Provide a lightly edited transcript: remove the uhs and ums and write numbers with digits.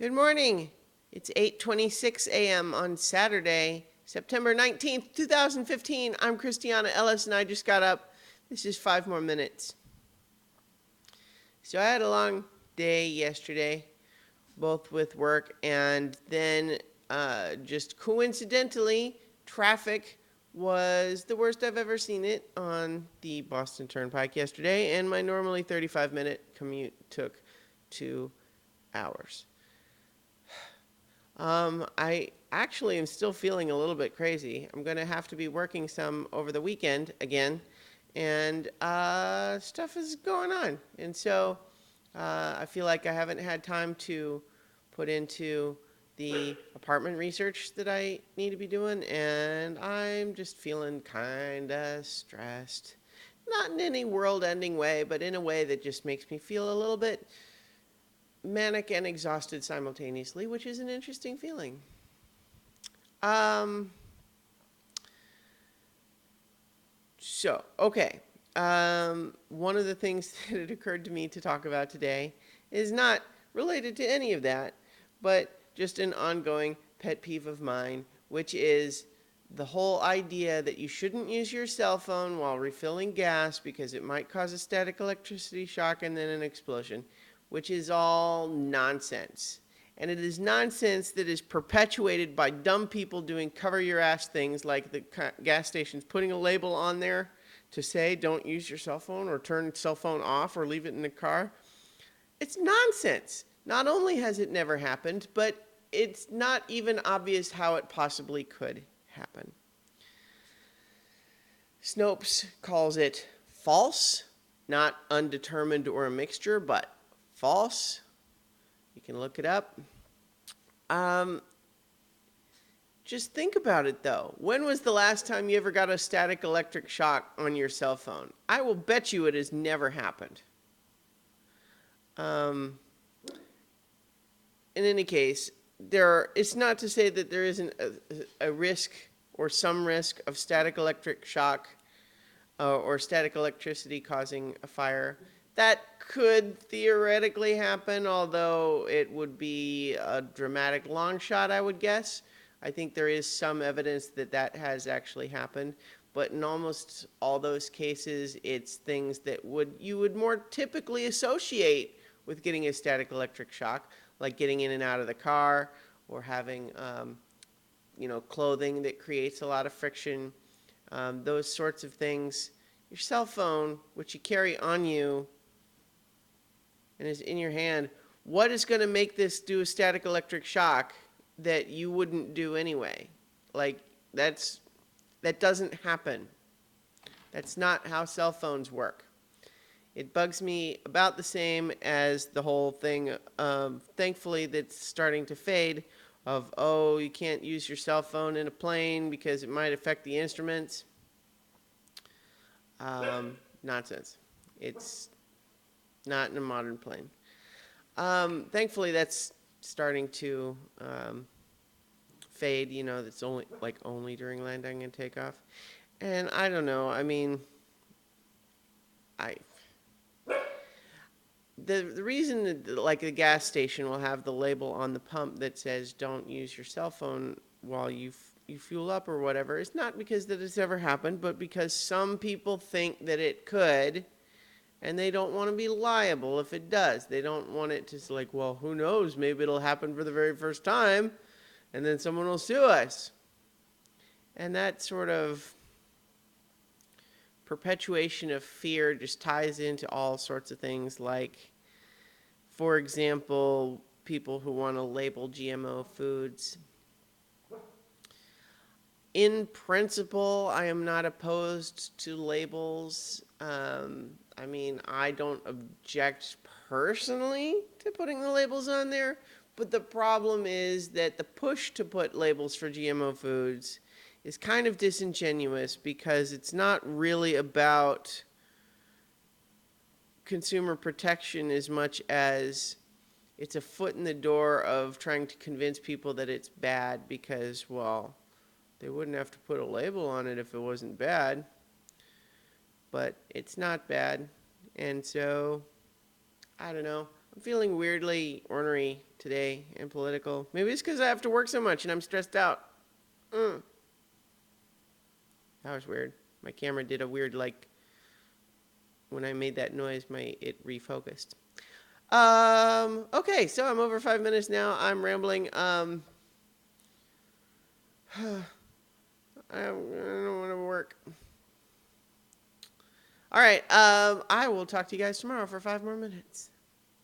Good morning. It's 8:26 a.m. on Saturday, September 19th, 2015. I'm Christiana Ellis and I just got up. This is 5 more minutes. So I had a long day yesterday, both with work and then just coincidentally, traffic was the worst I've ever seen it on the Boston Turnpike yesterday, and my normally 35-minute commute took 2 hours. I actually am still feeling a little bit crazy. I'm going to have to be working some over the weekend again, and stuff is going on. And so I feel like I haven't had time to put into the apartment research that I need to be doing, and I'm just feeling kind of stressed. Not in any world-ending way, but in a way that just makes me feel a little bit manic and exhausted simultaneously, which is an interesting feeling. Um, okay. One of the things that had occurred to me to talk about today is not related to any of that, but just an ongoing pet peeve of mine, which is the whole idea that you shouldn't use your cell phone while refilling gas because it might cause a static electricity shock and then an explosion, which is all nonsense. And it is nonsense that is perpetuated by dumb people doing cover your ass things like the gas stations putting a label on there to say don't use your cell phone or turn cell phone off or leave it in the car. It's nonsense. Not only has it never happened, but it's not even obvious how it possibly could happen. Snopes calls it false, not undetermined or a mixture, but false. You can look it up. Just think about it though. When was the last time you ever got a static electric shock on your cell phone? I will bet you it has never happened. In any case, it's not to say that there isn't a risk or some risk of static electric shock or static electricity causing a fire. That could theoretically happen, although it would be a dramatic long shot, I would guess. I think there is some evidence that that has actually happened, but in almost all those cases, it's things that you would more typically associate with getting a static electric shock, like getting in and out of the car or having clothing that creates a lot of friction, those sorts of things. Your cell phone, which you carry on you and is in your hand, what is going to make this do a static electric shock that you wouldn't do anyway? Like, that doesn't happen. That's not how cell phones work. It bugs me about the same as the whole thing, thankfully, that's starting to fade of, oh, you can't use your cell phone in a plane because it might affect the instruments. Nonsense. It's not in a modern plane. Thankfully, that's starting to fade. That's only during landing and takeoff. And I don't know. I mean, the reason that, like, the gas station will have the label on the pump that says don't use your cell phone while you fuel up or whatever is not because that it's ever happened, but because some people think that it could, and they don't want to be liable if it does. They don't want it to like, well, who knows? Maybe it'll happen for the very first time, and then someone will sue us. And that sort of perpetuation of fear just ties into all sorts of things like, for example, people who want to label GMO foods. In principle, I am not opposed to labels. I mean, I don't object personally to putting the labels on there, but the problem is that the push to put labels for GMO foods is kind of disingenuous because it's not really about consumer protection as much as it's a foot in the door of trying to convince people that it's bad because, well, they wouldn't have to put a label on it if it wasn't bad. But it's not bad. And so, I don't know. I'm feeling weirdly ornery today and political. Maybe it's because I have to work so much and I'm stressed out. Mm. That was weird. My camera did a weird, like, when I made that noise, it refocused. Okay, so I'm over 5 minutes now. I'm rambling. I don't want to work. All right. I will talk to you guys tomorrow for 5 more minutes.